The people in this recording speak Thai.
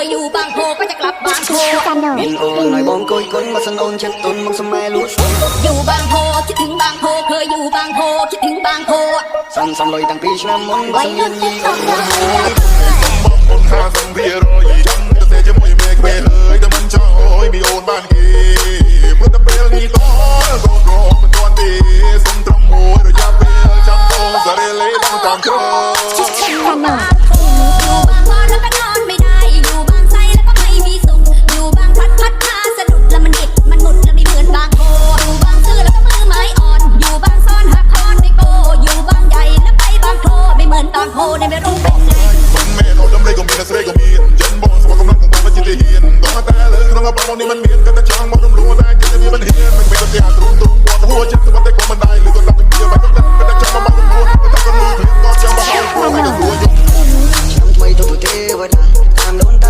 ยอยู่บางโพก็จะกลับบางโพมินโอนหน่อยบองโกยก้นมาสันโอนเช็ดต้นมังสมัยรู้อยู่บางโพคิดถึงบางโพเคยอยู่บางโพคิดถึงบางโพซ้ำลอยตั้งปีชนะมนต์สังเวียนยี่องค์คนหาสังเวียรอยจังจะเสียจะมวยเมฆเบยเฮ้ยแต่มันช่างโอยมีโอนบ้านกีเพื่อตะเปลนี่ต้อนโดนโรคเป็นก้อนดีสมตรมมวยระยะเปลจำโตสะเรเลต้องตามเธออยู่บางโพแล้วก็นอนไม่ได้อยู่บางไซแล้วก็ไม่มีสุขอยู่บางพัดมาสะดุดแล้วมันดิดมันหมุดแล้วไม่เหมือนบางโพอยู่บางซื่อแล้วก็มือไม้อ่อนอยู่บางซ่อนหักคอนไม่โกอยู่บางใหญ่แล้วไปบางโพไม่เหมือนบางโพในไม่รู้เป็นไงมันแม่เราดำเลยก็มีนักเสกก็มีเจนบอลสมองกำลังของผมมันจิตเฮียนต้องมาแต่เลยต้องมาปะมองนี่มันเมียนกันแต่ช่างมันรู้ได้จะมีมันเฮียนมันเป็นตัวเสียตรงปวดหัวจิตสวัสดิ์ก็มันได้หรือตัวตับเป็นเบียร์มันต้องกันแต่ช่างมันรู้แต่ถ้าก็รู้เพียงก็ช่างมันเอาหัวไม่ต้องหัวยงช่างไม่ตัวเทวดาตามโดนตา